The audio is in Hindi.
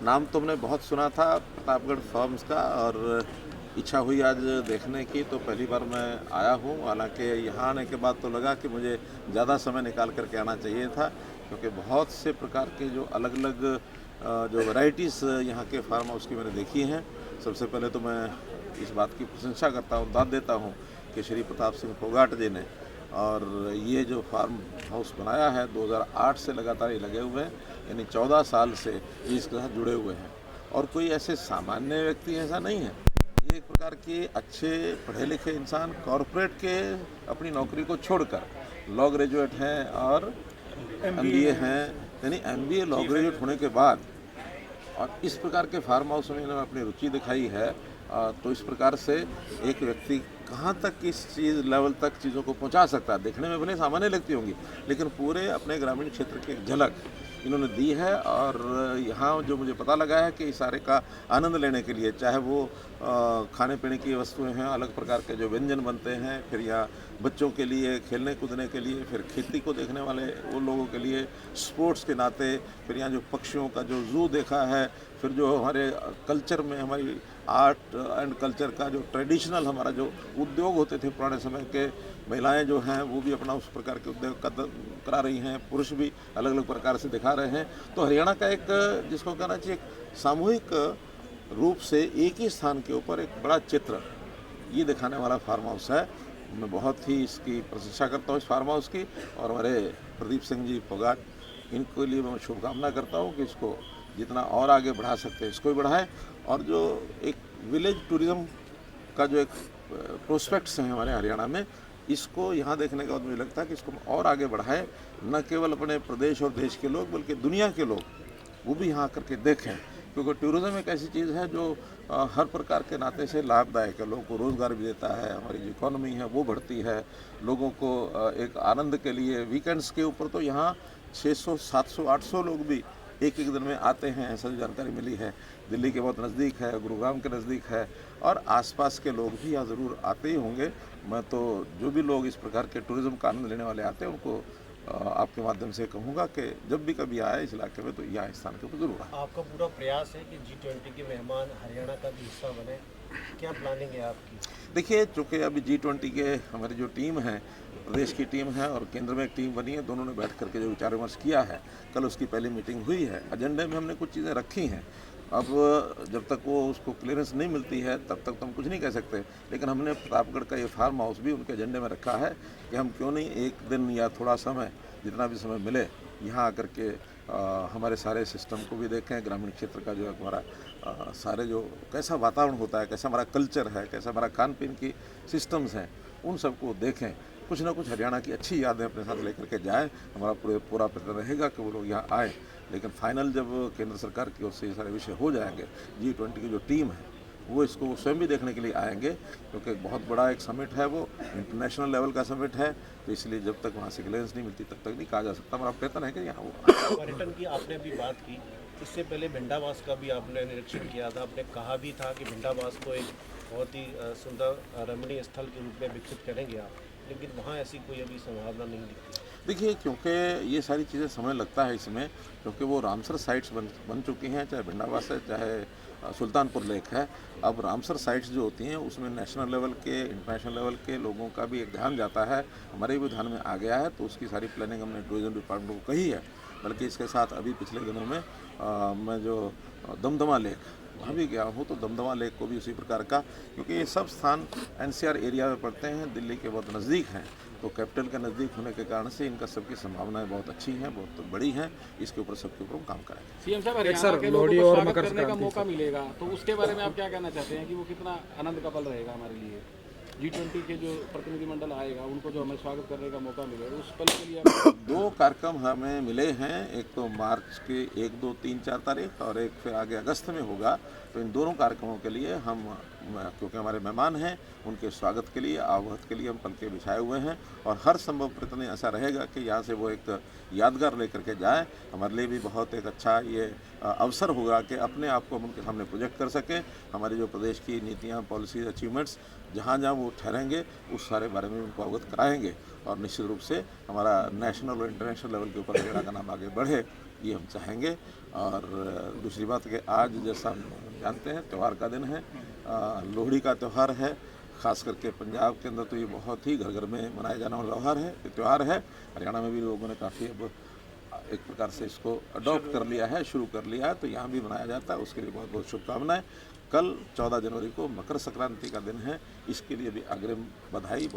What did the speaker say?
नाम तो हमने बहुत सुना था प्रतापगढ़ फॉर्म्स का, और इच्छा हुई आज देखने की, तो पहली बार मैं आया हूँ। हालांकि यहाँ आने के बाद तो लगा कि मुझे ज़्यादा समय निकाल करके आना चाहिए था, क्योंकि बहुत से प्रकार के जो अलग अलग जो वैरायटीज़ यहाँ के फार्म हाउस की मैंने देखी हैं। सबसे पहले तो मैं इस बात की प्रशंसा करता हूँ, दाद देता हूँ कि श्री प्रताप सिंह फोगाट जी ने और ये जो फार्म हाउस बनाया है 2008 से लगातार ये लगे हुए हैं, यानी 14 साल से ये इसके साथ जुड़े हुए हैं। और कोई ऐसे सामान्य व्यक्ति ऐसा नहीं है, ये एक प्रकार के अच्छे पढ़े लिखे इंसान कॉरपोरेट के अपनी नौकरी को छोड़कर लॉ ग्रेजुएट हैं और एमबीए हैं, यानी एमबीए लॉ ग्रेजुएट होने के बाद और इस प्रकार के फार्म हाउस में इन्होंने अपनी रुचि दिखाई है। तो इस प्रकार से एक व्यक्ति कहाँ तक किस चीज़ लेवल तक चीज़ों को पहुँचा सकता है, देखने में भले सामान्य लगती होंगी, लेकिन पूरे अपने ग्रामीण क्षेत्र की एक झलक इन्होंने दी है। और यहाँ जो मुझे पता लगा है कि इस सारे का आनंद लेने के लिए, चाहे वो खाने पीने की वस्तुएं हैं, अलग प्रकार के जो व्यंजन बनते हैं, फिर यहाँ बच्चों के लिए खेलने कूदने के लिए, फिर खेती को देखने वाले वो लोगों के लिए स्पोर्ट्स के नाते, फिर यहाँ जो पक्षियों का जो जू देखा है, फिर जो हमारे कल्चर में हमारी आर्ट एंड कल्चर का जो ट्रेडिशनल हमारा जो उद्योग होते थे पुराने समय के, महिलाएं जो हैं वो भी अपना उस प्रकार के उद्योग करा रही हैं, पुरुष भी अलग अलग प्रकार से दिखा रहे हैं। तो हरियाणा का एक, जिसको कहना चाहिए, एक सामूहिक रूप से एक ही स्थान के ऊपर एक बड़ा चित्र ये दिखाने वाला फार्म हाउस है। मैं बहुत ही इसकी प्रशंसा करता हूँ इस फार्म हाउस की, और हमारे प्रदीप सिंह जी फोगाट, इनके लिए मैं शुभकामना करता हूँ कि इसको जितना और आगे बढ़ा सकते हैं इसको भी बढ़ाएं। और जो एक विलेज टूरिज़्म का जो एक प्रोस्पेक्ट्स हैं हमारे हरियाणा में, इसको यहाँ देखने के बाद मुझे लगता है कि इसको और आगे बढ़ाएं, न केवल अपने प्रदेश और देश के लोग बल्कि दुनिया के लोग वो भी यहाँ आकर के देखें, क्योंकि टूरिज़्म एक ऐसी चीज़ है जो हर प्रकार के नाते से लाभदायक है, लोगों को रोज़गार भी देता है, हमारी जो इकोनॉमी है वो बढ़ती है, लोगों को एक आनंद के लिए वीकेंड्स के ऊपर तो यहाँ 600, 700, 800 लोग भी एक एक दिन में आते हैं, ऐसा जो जानकारी मिली है। दिल्ली के बहुत नज़दीक है, गुरुग्राम के नज़दीक है, और आसपास के लोग भी यहाँ ज़रूर आते ही होंगे। मैं तो जो भी लोग इस प्रकार के टूरिज़्म का आनंद लेने वाले आते हैं उनको आपके माध्यम से कहूँगा कि जब भी कभी आए इस इलाके में तो यहाँ स्थान के ऊपर ज़रूर आए। आपका पूरा प्रयास है कि G20 के मेहमान हरियाणा का भी हिस्सा बने, क्या प्लानिंग है आपकी? देखिए, चूँकि अभी G20 के हमारी जो टीम है, प्रदेश की टीम है और केंद्र में एक टीम बनी है, दोनों ने बैठ करके जो विचार विमर्श किया है, कल उसकी पहली मीटिंग हुई है। एजेंडे में हमने कुछ चीज़ें रखी हैं, अब जब तक वो उसको क्लियरेंस नहीं मिलती है तब तक तो हम कुछ नहीं कह सकते, लेकिन हमने प्रतापगढ़ का ये फार्म हाउस भी उनके एजेंडे में रखा है कि हम क्यों नहीं एक दिन या थोड़ा समय, जितना भी समय मिले, यहाँ आकर के हमारे सारे सिस्टम को भी देखें, ग्रामीण क्षेत्र का जो हमारा सारे जो कैसा वातावरण होता है, कैसा हमारा कल्चर है, कैसा हमारा खान पीन की सिस्टम्स हैं, उन सबको देखें, कुछ ना कुछ हरियाणा की अच्छी यादें अपने साथ लेकर के जाएं। हमारा पूरा प्रयत्न रहेगा कि वो लोग यहाँ आएँ, लेकिन फाइनल जब केंद्र सरकार की ओर से ये सारे विषय हो जाएंगे, G20 की जो टीम है वो इसको स्वयं भी देखने के लिए आएंगे, क्योंकि बहुत बड़ा एक समिट है, वो इंटरनेशनल लेवल का समिट है, तो इसलिए जब तक वहाँ से क्लियरेंस नहीं मिलती तब तक नहीं कहा जा सकता। हमारा प्रयत्न है कि यहाँ वो पर्यटन की आपने भी बात की, इससे पहले भिंडावास का भी आपने निरीक्षण किया था, आपने कहा भी था कि भिंडावास को एक बहुत ही सुंदर रमणीय स्थल के रूप में विकसित करेंगे आप, लेकिन वहाँ ऐसी कोई अभी संभावना नहीं दिखती। देखिए, क्योंकि ये सारी चीज़ें समय लगता है इसमें, क्योंकि वो रामसर साइट्स बन चुकी हैं, चाहे भिंडावास है, चाहे सुल्तानपुर लेक है। अब रामसर साइट्स जो होती हैं उसमें नेशनल लेवल के, इंटरनेशनल लेवल के लोगों का भी एक ध्यान जाता है, हमारे भी ध्यान में आ गया है, तो उसकी सारी प्लानिंग हमने टूरिज्म डिपार्टमेंट को कही है। बल्कि इसके साथ अभी पिछले दिनों में मैं जो दमदमा लेक वहाँ भी गया हूँ, तो दमदमा लेक को भी उसी प्रकार का, क्योंकि ये सब स्थान NCR एरिया में पड़ते हैं, दिल्ली के बहुत नज़दीक हैं, तो कैपिटल के नज़दीक होने के कारण से इनका सबकी संभावनाएं बहुत अच्छी हैं, बहुत बड़ी हैं। इसके ऊपर सबके ऊपर हम काम करेंगे। सीएम साहब, हरियाणा के लोगों को स्वागत करने का मौका मिलेगा, तो उसके बारे में आप क्या कहना चाहते हैं कि वो कितना आनंद का पल रहेगा हमारे लिए? G20 के जो प्रतिनिधिमंडल आएगा उनको जो हमें स्वागत करने का मौका मिलेगा, उस पल के लिए दो कार्यक्रम हमें मिले हैं, एक तो मार्च के 1, 2, 3, 4 तारीख और एक फिर आगे अगस्त में होगा। तो इन दोनों कार्यक्रमों के लिए हम, क्योंकि हमारे मेहमान हैं, उनके स्वागत के लिए, आवभगत के लिए हम पलके बिछाए हुए हैं, और हर संभव प्रयत्न ऐसा रहेगा कि यहाँ से वो एक यादगार लेकर के जाएँ। हमारे लिए भी बहुत एक अच्छा ये अवसर होगा कि अपने आप को हम उनके सामने प्रोजेक्ट कर सकें, हमारी जो प्रदेश की नीतियाँ, पॉलिसीज, अचीवमेंट्स जहाँ जहाँ वो ठहरेंगे उस सारे बारे में उनको अवगत कराएंगे, और निश्चित रूप से हमारा नेशनल और इंटरनेशनल लेवल के ऊपर हरियाणा का नाम आगे बढ़े, ये हम चाहेंगे। और दूसरी बात कि आज जैसा हम जानते हैं त्यौहार का दिन है, लोहड़ी का त्यौहार है। ख़ास करके पंजाब के अंदर तो ये बहुत ही घर घर में मनाया जाने वाला त्यौहार है। हरियाणा में भी लोगों ने काफ़ी अब एक प्रकार से इसको अडॉप्ट कर लिया है, शुरू कर लिया है, तो यहाँ भी मनाया जाता है। उसके लिए बहुत बहुत शुभकामनाएं। कल 14 जनवरी को मकर संक्रांति का दिन है, इसके लिए भी अग्रिम बधाई।